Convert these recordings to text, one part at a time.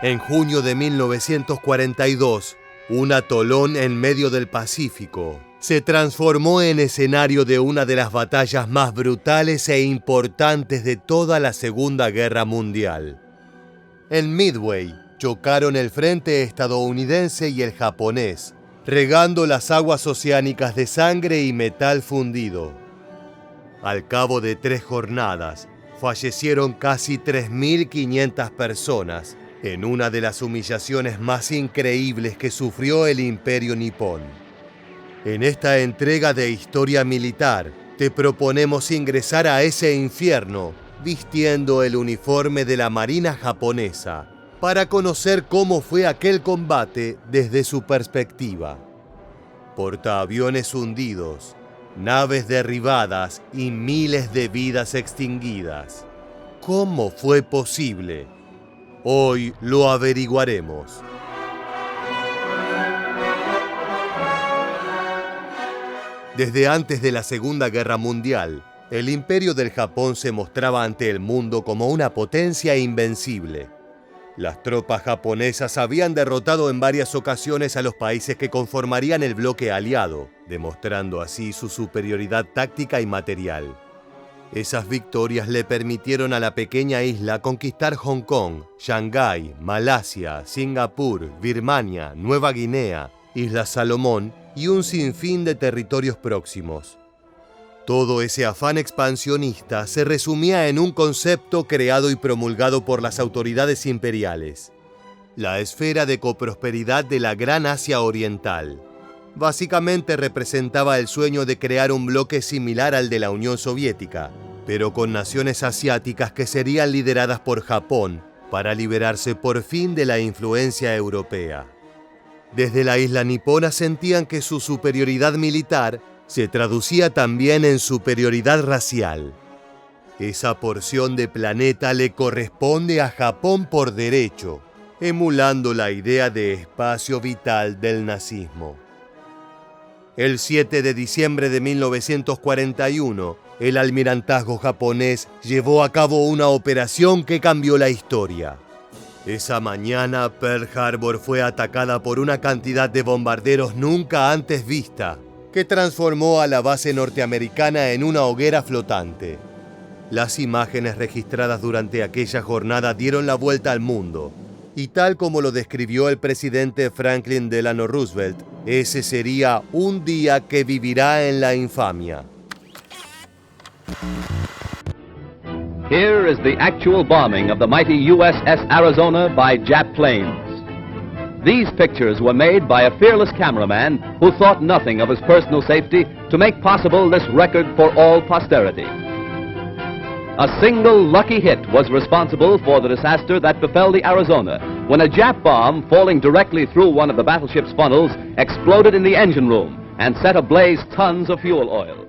En junio de 1942, un atolón en medio del Pacífico se transformó en escenario de una de las batallas más brutales e importantes de toda la Segunda Guerra Mundial. En Midway chocaron el frente estadounidense y el japonés, regando las aguas oceánicas de sangre y metal fundido. Al cabo de 3 jornadas, fallecieron casi 3.500 personas en una de las humillaciones más increíbles que sufrió el Imperio nipón. En esta entrega de Historia Militar, te proponemos ingresar a ese infierno vistiendo el uniforme de la Marina japonesa para conocer cómo fue aquel combate desde su perspectiva. Portaaviones hundidos, naves derribadas y miles de vidas extinguidas. ¿Cómo fue posible? Hoy lo averiguaremos. Desde antes de la Segunda Guerra Mundial, el Imperio del Japón se mostraba ante el mundo como una potencia invencible. Las tropas japonesas habían derrotado en varias ocasiones a los países que conformarían el bloque aliado, demostrando así su superioridad táctica y material. Esas victorias le permitieron a la pequeña isla conquistar Hong Kong, Shanghái, Malasia, Singapur, Birmania, Nueva Guinea, Islas Salomón y un sinfín de territorios próximos. Todo ese afán expansionista se resumía en un concepto creado y promulgado por las autoridades imperiales: la esfera de coprosperidad de la Gran Asia Oriental. Básicamente representaba el sueño de crear un bloque similar al de la Unión Soviética, pero con naciones asiáticas que serían lideradas por Japón para liberarse por fin de la influencia europea. Desde la isla nipona sentían que su superioridad militar se traducía también en superioridad racial. Esa porción de planeta le corresponde a Japón por derecho, emulando la idea de espacio vital del nazismo. El 7 de diciembre de 1941, el almirantazgo japonés llevó a cabo una operación que cambió la historia. Esa mañana, Pearl Harbor fue atacada por una cantidad de bombarderos nunca antes vista, que transformó a la base norteamericana en una hoguera flotante. Las imágenes registradas durante aquella jornada dieron la vuelta al mundo, y tal como lo describió el presidente Franklin Delano Roosevelt, ese sería un día que vivirá en la infamia. Here is the actual bombing of the mighty USS Arizona by Jap planes. These pictures were made by a fearless cameraman who thought nothing of his personal safety to make possible this record for all posterity. A single lucky hit was responsible for the disaster that befell the Arizona when a Jap bomb falling directly through one of the battleship's funnels exploded in the engine room and set ablaze tons of fuel oil.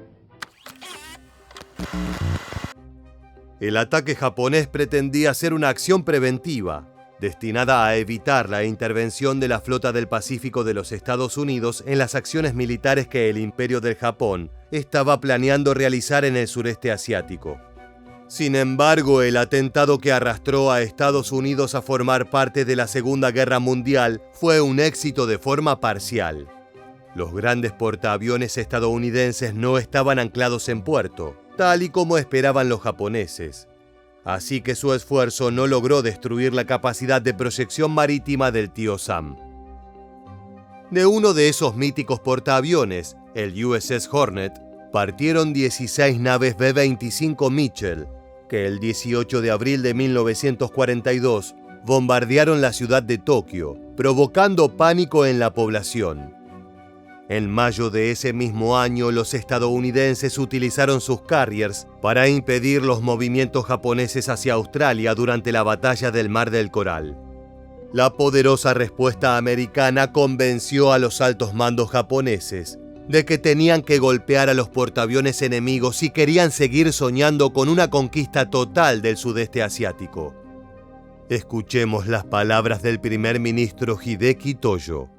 El ataque japonés pretendía ser una acción preventiva, destinada a evitar la intervención de la Flota del Pacífico de los Estados Unidos en las acciones militares que el Imperio del Japón estaba planeando realizar en el sureste asiático. Sin embargo, el atentado que arrastró a Estados Unidos a formar parte de la Segunda Guerra Mundial fue un éxito de forma parcial. Los grandes portaaviones estadounidenses no estaban anclados en puerto, tal y como esperaban los japoneses. Así que su esfuerzo no logró destruir la capacidad de proyección marítima del tío Sam. De uno de esos míticos portaaviones, el USS Hornet, partieron 16 naves B-25 Mitchell, que el 18 de abril de 1942 bombardearon la ciudad de Tokio, provocando pánico en la población. En mayo de ese mismo año, los estadounidenses utilizaron sus Carriers para impedir los movimientos japoneses hacia Australia durante la batalla del Mar del Coral. La poderosa respuesta americana convenció a los altos mandos japoneses de que tenían que golpear a los portaaviones enemigos si querían seguir soñando con una conquista total del sudeste asiático. Escuchemos las palabras del primer ministro Hideki Toyo.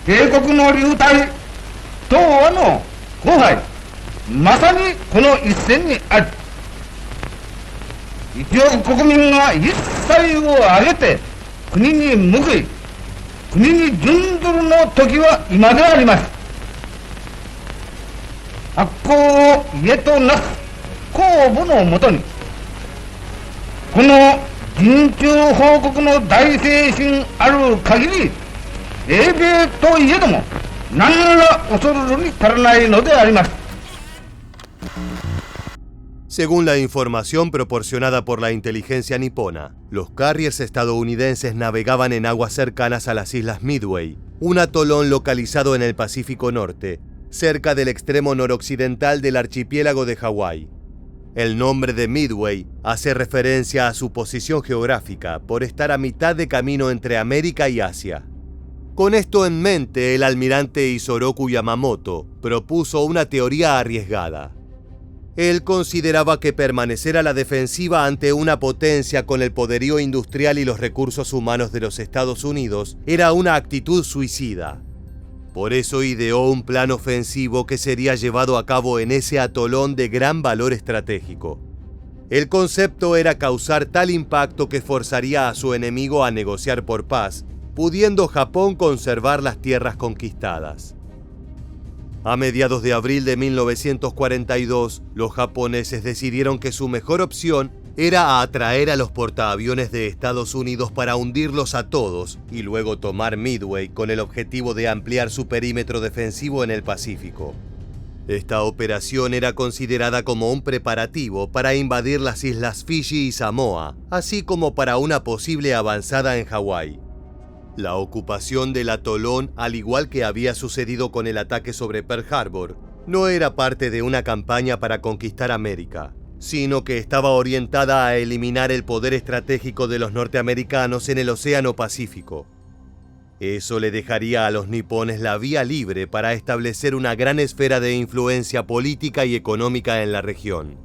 帝国の流体東亜の荒廃まさにこの一戦にある1億国民が一切を挙げて国に報い、国に準ずるの時は今であります。悪行を家となす公務のもとに、この人中報告の大精神ある限り、英米といえども何ら恐るるに足らないのであります。Según la información proporcionada por la inteligencia nipona, los carriers estadounidenses navegaban en aguas cercanas a las islas Midway, un atolón localizado en el Pacífico Norte, cerca del extremo noroccidental del archipiélago de Hawái. El nombre de Midway hace referencia a su posición geográfica por estar a mitad de camino entre América y Asia. Con esto en mente, el almirante Isoroku Yamamoto propuso una teoría arriesgada. Él consideraba que permanecer a la defensiva ante una potencia con el poderío industrial y los recursos humanos de los Estados Unidos era una actitud suicida. Por eso ideó un plan ofensivo que sería llevado a cabo en ese atolón de gran valor estratégico. El concepto era causar tal impacto que forzaría a su enemigo a negociar por paz, pudiendo Japón conservar las tierras conquistadas. A mediados de abril de 1942, los japoneses decidieron que su mejor opción era atraer a los portaaviones de Estados Unidos para hundirlos a todos y luego tomar Midway con el objetivo de ampliar su perímetro defensivo en el Pacífico. Esta operación era considerada como un preparativo para invadir las islas Fiji y Samoa, así como para una posible avanzada en Hawái. La ocupación del atolón, al igual que había sucedido con el ataque sobre Pearl Harbor, no era parte de una campaña para conquistar América, sino que estaba orientada a eliminar el poder estratégico de los norteamericanos en el Océano Pacífico. Eso le dejaría a los nipones la vía libre para establecer una gran esfera de influencia política y económica en la región.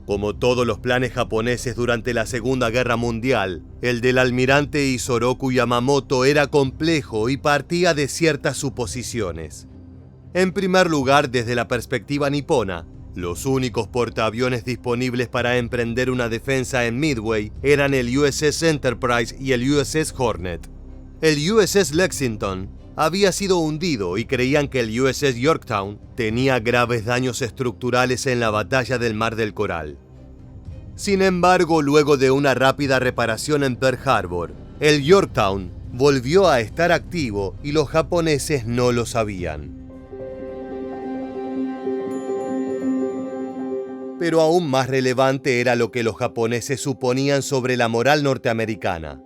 Como todos los planes japoneses durante la Segunda Guerra Mundial, el del almirante Isoroku Yamamoto era complejo y partía de ciertas suposiciones. En primer lugar, desde la perspectiva nipona, los únicos portaaviones disponibles para emprender una defensa en Midway eran el USS Enterprise y el USS Hornet. El USS Lexington había sido hundido y creían que el USS Yorktown tenía graves daños estructurales en la batalla del Mar del Coral. Sin embargo, luego de una rápida reparación en Pearl Harbor, el Yorktown volvió a estar activo y los japoneses no lo sabían. Pero aún más relevante era lo que los japoneses suponían sobre la moral norteamericana.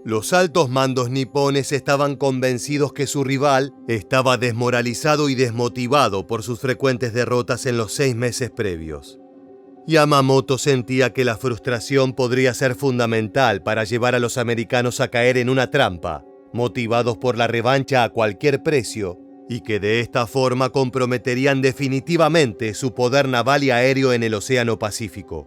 Los altos mandos nipones estaban convencidos que su rival estaba desmoralizado y desmotivado por sus frecuentes derrotas en los 6 meses previos. Yamamoto sentía que la frustración podría ser fundamental para llevar a los americanos a caer en una trampa, motivados por la revancha a cualquier precio, y que de esta forma comprometerían definitivamente su poder naval y aéreo en el Océano Pacífico.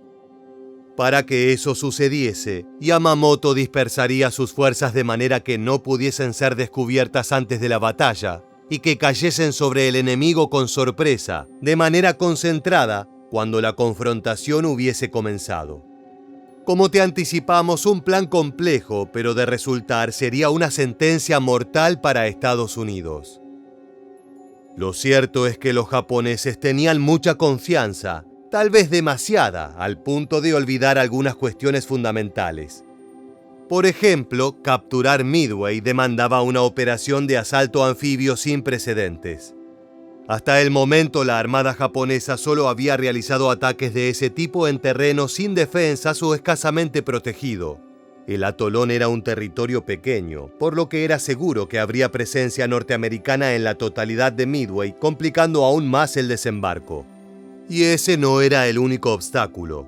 Para que eso sucediese, Yamamoto dispersaría sus fuerzas de manera que no pudiesen ser descubiertas antes de la batalla y que cayesen sobre el enemigo con sorpresa, de manera concentrada, cuando la confrontación hubiese comenzado. Como te anticipamos, un plan complejo, pero de resultar sería una sentencia mortal para Estados Unidos. Lo cierto es que los japoneses tenían mucha confianza, tal vez demasiada, al punto de olvidar algunas cuestiones fundamentales. Por ejemplo, capturar Midway demandaba una operación de asalto anfibio sin precedentes. Hasta el momento, la Armada japonesa solo había realizado ataques de ese tipo en terreno sin defensas o escasamente protegido. El atolón era un territorio pequeño, por lo que era seguro que habría presencia norteamericana en la totalidad de Midway, complicando aún más el desembarco. Y ese no era el único obstáculo.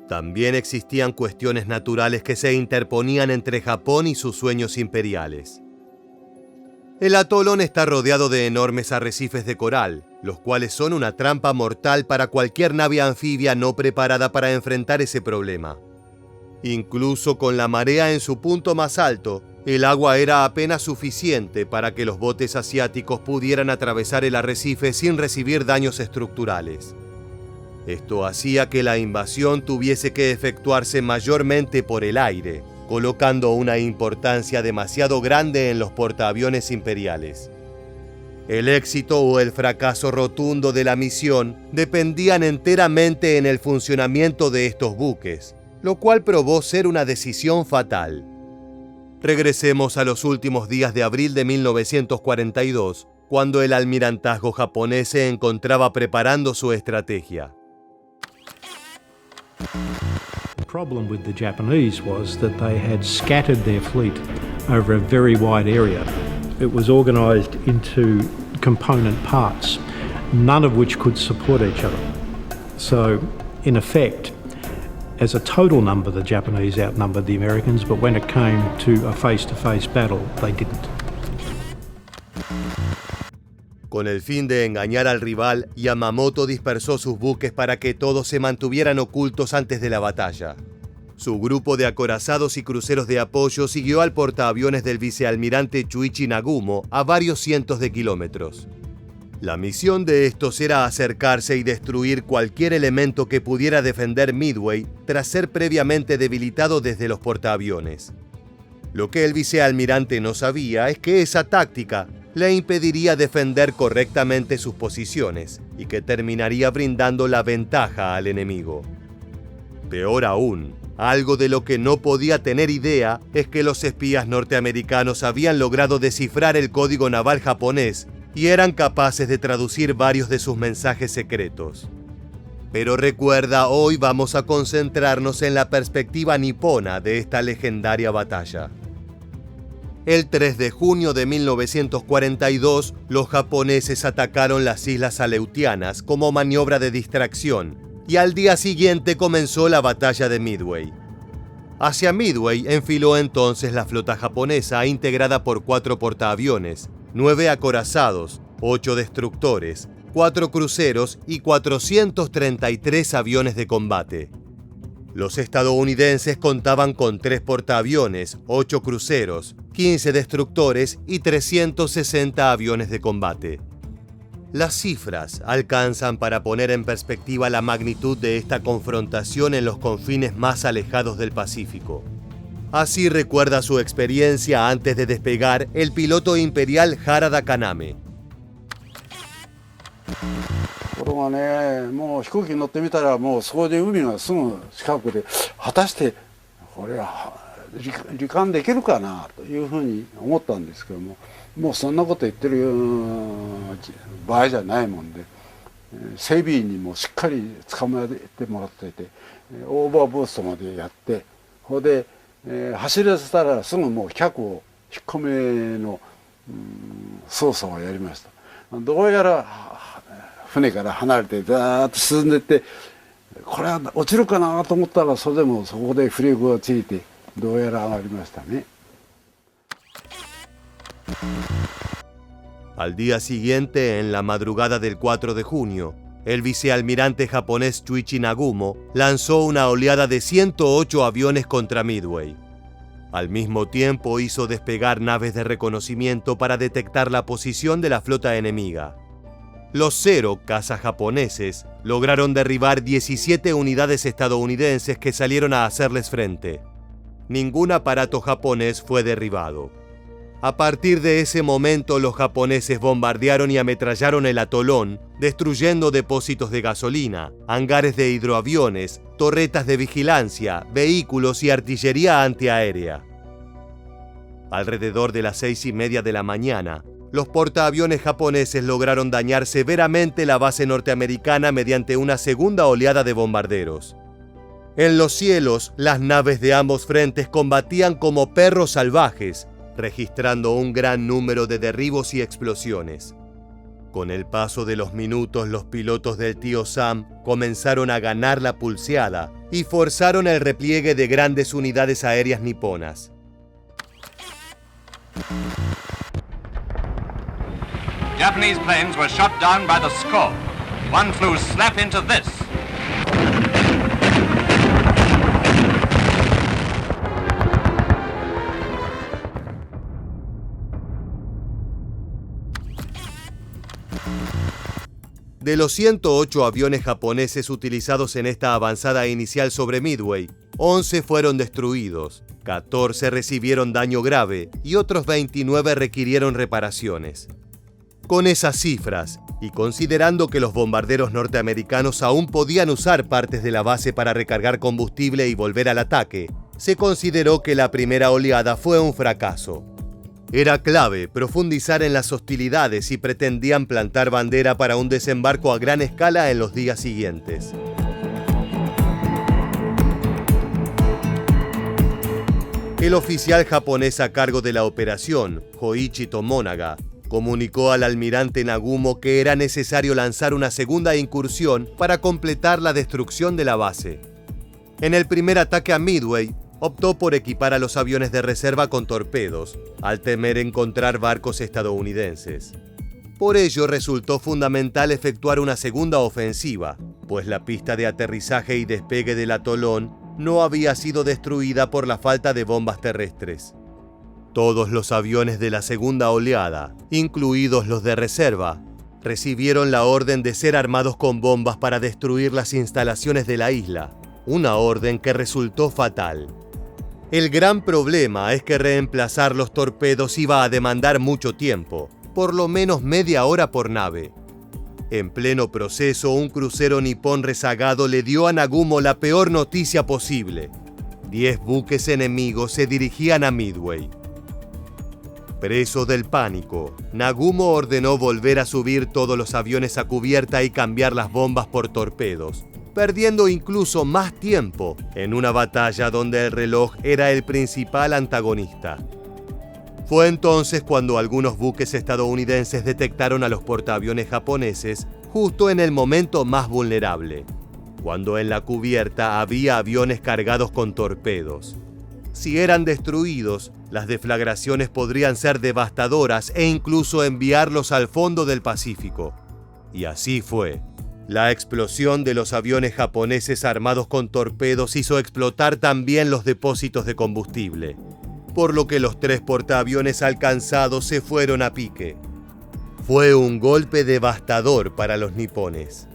También existían cuestiones naturales que se interponían entre Japón y sus sueños imperiales. El atolón está rodeado de enormes arrecifes de coral, los cuales son una trampa mortal para cualquier nave anfibia no preparada para enfrentar ese problema. Incluso con la marea en su punto más alto, el agua era apenas suficiente para que los botes asiáticos pudieran atravesar el arrecife sin recibir daños estructurales. Esto hacía que la invasión tuviese que efectuarse mayormente por el aire, colocando una importancia demasiado grande en los portaaviones imperiales. El éxito o el fracaso rotundo de la misión dependían enteramente en el funcionamiento de estos buques, lo cual probó ser una decisión fatal. Regresemos a los últimos días de abril de 1942, cuando el almirantazgo japonés se encontraba preparando su estrategia. The problem with the Japanese was that they had scattered their fleet over a very wide area. It was organised into component parts, none of which could support each other. So, in effect, as a total number, the Japanese outnumbered the Americans, but when it came to a face-to-face battle, they didn't. Con el fin de engañar al rival, Yamamoto dispersó sus buques para que todos se mantuvieran ocultos antes de la batalla. Su grupo de acorazados y cruceros de apoyo siguió al portaaviones del vicealmirante Chuichi Nagumo a varios cientos de kilómetros. La misión de estos era acercarse y destruir cualquier elemento que pudiera defender Midway tras ser previamente debilitado desde los portaaviones. Lo que el vicealmirante no sabía es que esa táctica le impediría defender correctamente sus posiciones y que terminaría brindando la ventaja al enemigo. Peor aún, algo de lo que no podía tener idea es que los espías norteamericanos habían logrado descifrar el código naval japonés y eran capaces de traducir varios de sus mensajes secretos. Pero recuerda, hoy vamos a concentrarnos en la perspectiva nipona de esta legendaria batalla. El 3 de junio de 1942, los japoneses atacaron las islas Aleutianas como maniobra de distracción, y al día siguiente comenzó la batalla de Midway. Hacia Midway enfiló entonces la flota japonesa integrada por 4 portaaviones, 9 acorazados, 8 destructores, 4 cruceros y 433 aviones de combate. Los estadounidenses contaban con 3 portaaviones, 8 cruceros, 15 destructores y 360 aviones de combate. Las cifras alcanzan para poner en perspectiva la magnitud de esta confrontación en los confines más alejados del Pacífico. Así recuerda su experiencia antes de despegar el piloto imperial Harada Kaname. ところがね、もう飛行機に乗ってみたらもうそこで海がすぐ近くで、果たしてこれは罹患できるかなというふうに思ったんですけども、もうそんなこと言ってる場合じゃないもんで、整備員にもしっかり捕まえてもらっていて、オーバーブーストまでやって、それで、走らせたらすぐもう脚を引っ込めの、操作をやりました。どうやら船から離れてザーッと進んでいって、これは落ちるかなと思ったら、それでもそこでフリーグがついてどうやら上がりましたね。 Al día siguiente, en la madrugada del 4 de junio, el vicealmirante japonés Chuichi Nagumo lanzó una oleada de 108 aviones contra Midway. Al mismo tiempo hizo despegar naves de reconocimiento para detectar la posición de la flota enemiga. Los 0 cazas japoneses lograron derribar 17 unidades estadounidenses que salieron a hacerles frente. Ningún aparato japonés fue derribado. A partir de ese momento, los japoneses bombardearon y ametrallaron el atolón, destruyendo depósitos de gasolina, hangares de hidroaviones, torretas de vigilancia, vehículos y artillería antiaérea. Alrededor de las 6:30 de la mañana, los portaaviones japoneses lograron dañar severamente la base norteamericana mediante una segunda oleada de bombarderos. En los cielos, las naves de ambos frentes combatían como perros salvajes, registrando un gran número de derribos y explosiones. Con el paso de los minutos, los pilotos del tío Sam comenzaron a ganar la pulseada y forzaron el repliegue de grandes unidades aéreas niponas. Japanese planes were shot down by the score. One flew slap into this. De los 108 aviones japoneses utilizados en esta avanzada inicial sobre Midway, 11 fueron destruidos, 14 recibieron daño grave y otros 29 requirieron reparaciones. Con esas cifras, y considerando que los bombarderos norteamericanos aún podían usar partes de la base para recargar combustible y volver al ataque, se consideró que la primera oleada fue un fracaso. Era clave profundizar en las hostilidades y pretendían plantar bandera para un desembarco a gran escala en los días siguientes. El oficial japonés a cargo de la operación, Hoichi Tomonaga, comunicó al almirante Nagumo que era necesario lanzar una segunda incursión para completar la destrucción de la base. En el primer ataque a Midway, optó por equipar a los aviones de reserva con torpedos, al temer encontrar barcos estadounidenses. Por ello resultó fundamental efectuar una segunda ofensiva, pues la pista de aterrizaje y despegue del atolón no había sido destruida por la falta de bombas terrestres. Todos los aviones de la segunda oleada, incluidos los de reserva, recibieron la orden de ser armados con bombas para destruir las instalaciones de la isla, una orden que resultó fatal. El gran problema es que reemplazar los torpedos iba a demandar mucho tiempo, por lo menos media hora por nave. En pleno proceso, un crucero nipón rezagado le dio a Nagumo la peor noticia posible. 10 buques enemigos se dirigían a Midway. Preso del pánico, Nagumo ordenó volver a subir todos los aviones a cubierta y cambiar las bombas por torpedos, perdiendo incluso más tiempo en una batalla donde el reloj era el principal antagonista. Fue entonces cuando algunos buques estadounidenses detectaron a los portaaviones japoneses justo en el momento más vulnerable, cuando en la cubierta había aviones cargados con torpedos. Si eran destruidos, las deflagraciones podrían ser devastadoras e incluso enviarlos al fondo del Pacífico. Y así fue. La explosión de los aviones japoneses armados con torpedos hizo explotar también los depósitos de combustible, por lo que los 3 portaaviones alcanzados se fueron a pique. Fue un golpe devastador para los nipones.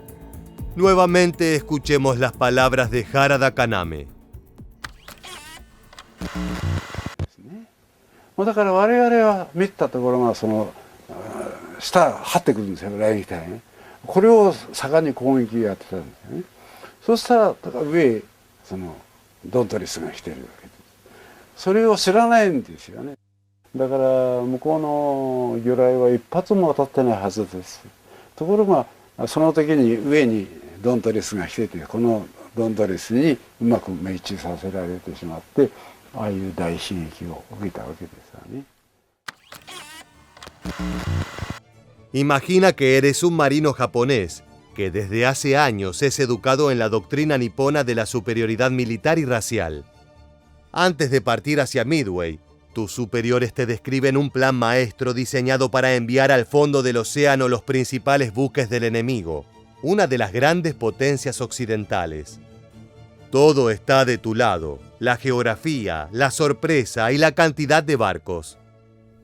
Nuevamente escuchemos las palabras de Harada Kaname. だから我々は見たところがその下張ってくるんですよ、雷撃隊ね。これを盛んに攻撃やってたんですよね。そしたら上へそのドントリスが来てるわけです。それを知らないんですよね。だから向こうの魚雷は一発も当たってないはずです。ところがその時に上にドントリスが来てて、このドントリスにうまく命中させられてしまって、ああいう大悲劇を受けたわけですよね。Imagina que eres un marino japonés que desde hace años es educado en la doctrina nipona de la superioridad militar y racial. Antes de partir hacia Midway, tus superiores te describen un plan maestro diseñado para enviar al fondo del océano los principales buques del enemigo, una de las grandes potencias occidentales. Todo está de tu lado, la geografía, la sorpresa y la cantidad de barcos.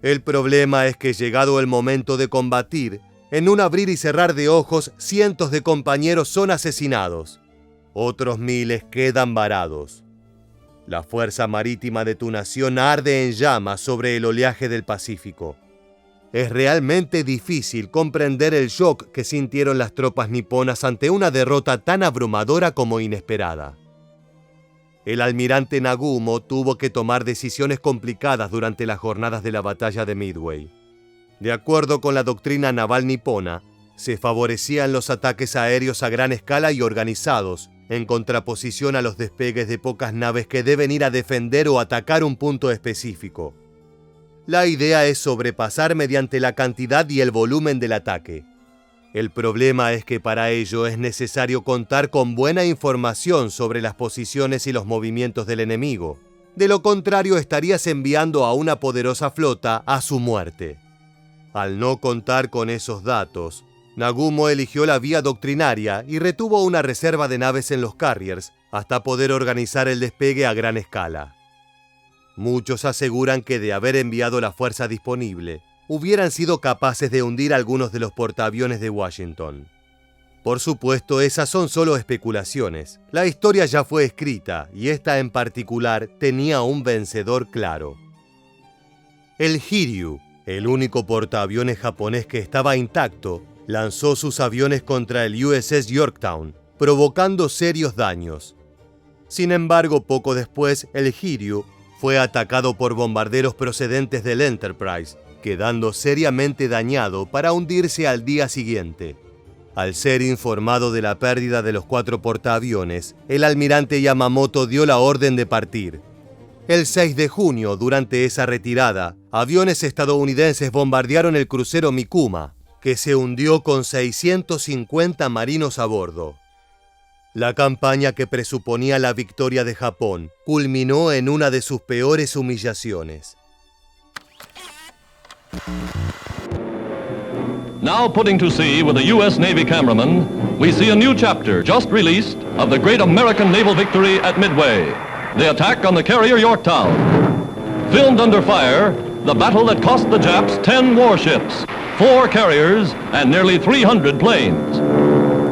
El problema es que llegado el momento de combatir, en un abrir y cerrar de ojos, cientos de compañeros son asesinados. Otros miles quedan varados. La fuerza marítima de tu nación arde en llamas sobre el oleaje del Pacífico. Es realmente difícil comprender el shock que sintieron las tropas niponas ante una derrota tan abrumadora como inesperada. El almirante Nagumo tuvo que tomar decisiones complicadas durante las jornadas de la batalla de Midway. De acuerdo con la doctrina naval nipona, se favorecían los ataques aéreos a gran escala y organizados, en contraposición a los despegues de pocas naves que deben ir a defender o atacar un punto específico. La idea es sobrepasar mediante la cantidad y el volumen del ataque. El problema es que para ello es necesario contar con buena información sobre las posiciones y los movimientos del enemigo. De lo contrario, estarías enviando a una poderosa flota a su muerte. Al no contar con esos datos, Nagumo eligió la vía doctrinaria y retuvo una reserva de naves en los carriers hasta poder organizar el despegue a gran escala. Muchos aseguran que de haber enviado la fuerza disponible, hubieran sido capaces de hundir algunos de los portaaviones de Washington. Por supuesto, esas son solo especulaciones. La historia ya fue escrita y esta en particular tenía un vencedor claro. El Hiryu, el único portaaviones japonés que estaba intacto, lanzó sus aviones contra el USS Yorktown, provocando serios daños. Sin embargo, poco después, el Hiryu fue atacado por bombarderos procedentes del Enterprise, quedando seriamente dañado para hundirse al día siguiente. Al ser informado de la pérdida de los 4 portaaviones, el almirante Yamamoto dio la orden de partir. El 6 de junio, durante esa retirada, aviones estadounidenses bombardearon el crucero Mikuma, que se hundió con 650 marinos a bordo. La campaña que presuponía la victoria de Japón culminó en una de sus peores humillaciones. Now putting to sea with a U.S. Navy cameraman, we see a new chapter just released of the great American naval victory at Midway, the attack on the carrier Yorktown. Filmed under fire, the battle that cost the Japs 10 warships, 4 carriers, and nearly 300 planes.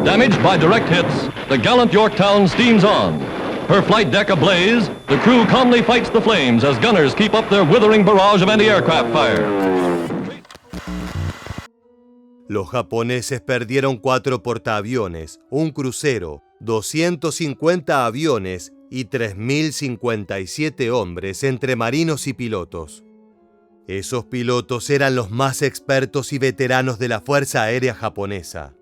Damaged by direct hits, the gallant Yorktown steams on. Her flight deck ablaze, the crew calmly fights the flames as gunners keep up their withering barrage of anti-aircraft fire. Los japoneses perdieron 4 portaaviones, un crucero, 250 aviones y 3.057 hombres entre marinos y pilotos. Esos pilotos eran los más expertos y veteranos de la Fuerza Aérea Japonesa.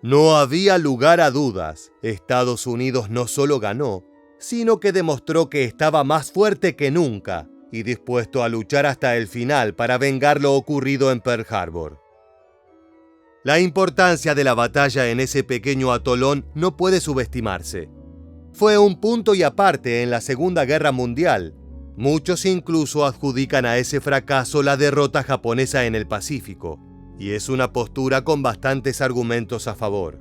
No había lugar a dudas, Estados Unidos no solo ganó, sino que demostró que estaba más fuerte que nunca y dispuesto a luchar hasta el final para vengar lo ocurrido en Pearl Harbor. La importancia de la batalla en ese pequeño atolón no puede subestimarse. Fue un punto y aparte en la Segunda Guerra Mundial. Muchos incluso adjudican a ese fracaso la derrota japonesa en el Pacífico, y es una postura con bastantes argumentos a favor.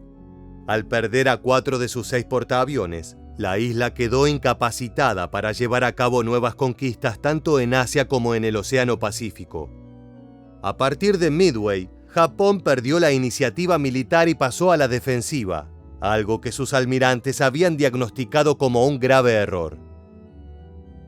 Al perder a 4 de sus 6 portaaviones, la isla quedó incapacitada para llevar a cabo nuevas conquistas tanto en Asia como en el Océano Pacífico. A partir de Midway, Japón perdió la iniciativa militar y pasó a la defensiva, algo que sus almirantes habían diagnosticado como un grave error.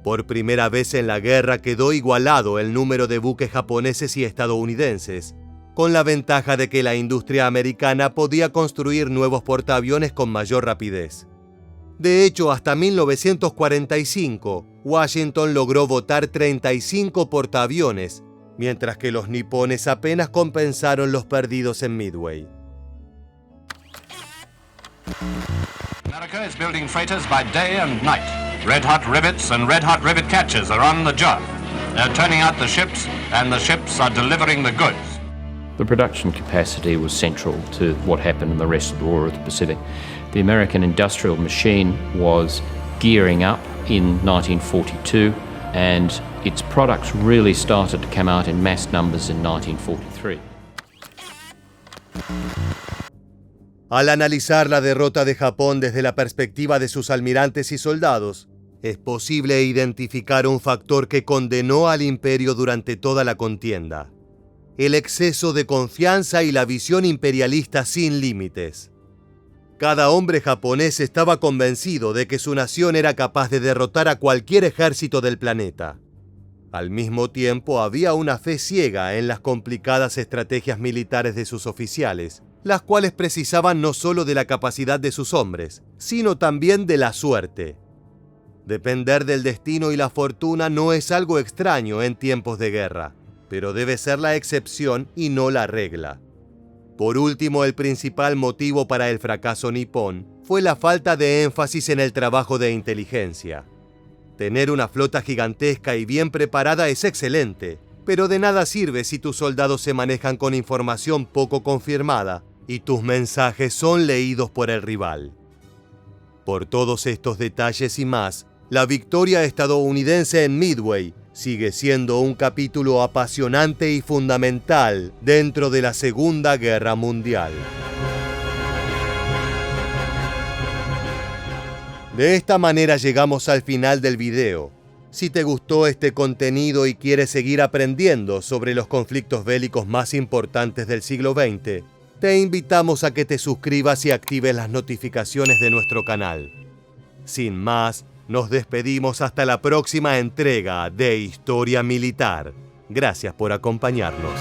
Por primera vez en la guerra quedó igualado el número de buques japoneses y estadounidenses, con la ventaja de que la industria americana podía construir nuevos portaaviones con mayor rapidez. De hecho, hasta 1945, Washington logró botar 35 portaaviones, mientras que los nipones apenas compensaron los perdidos en Midway. America is building freighters by day and night. Red-hot rivets and red-hot rivet catchers are on the job. They're turning out the ships, and the ships are delivering the goods. The production capacity was central to what happened in the rest of the War of the Pacific. The American industrial machine was gearing up in 1942, and its products really started to come out in mass numbers in 1943. Al analizar la derrota de Japón desde la perspectiva de sus almirantes y soldados, es posible identificar un factor que condenó al imperio durante toda la contienda: el exceso de confianza y la visión imperialista sin límites. Cada hombre japonés estaba convencido de que su nación era capaz de derrotar a cualquier ejército del planeta. Al mismo tiempo, había una fe ciega en las complicadas estrategias militares de sus oficiales, las cuales precisaban no solo de la capacidad de sus hombres, sino también de la suerte. Depender del destino y la fortuna no es algo extraño en tiempos de guerra, pero debe ser la excepción y no la regla. Por último, el principal motivo para el fracaso nipón fue la falta de énfasis en el trabajo de inteligencia. Tener una flota gigantesca y bien preparada es excelente, pero de nada sirve si tus soldados se manejan con información poco confirmada y tus mensajes son leídos por el rival. Por todos estos detalles y más, la victoria estadounidense en Midway sigue siendo un capítulo apasionante y fundamental dentro de la Segunda Guerra Mundial. De esta manera llegamos al final del video. Si te gustó este contenido y quieres seguir aprendiendo sobre los conflictos bélicos más importantes del siglo XX, te invitamos a que te suscribas y actives las notificaciones de nuestro canal. Sin más, nos despedimos hasta la próxima entrega de Historia Militar. Gracias por acompañarnos.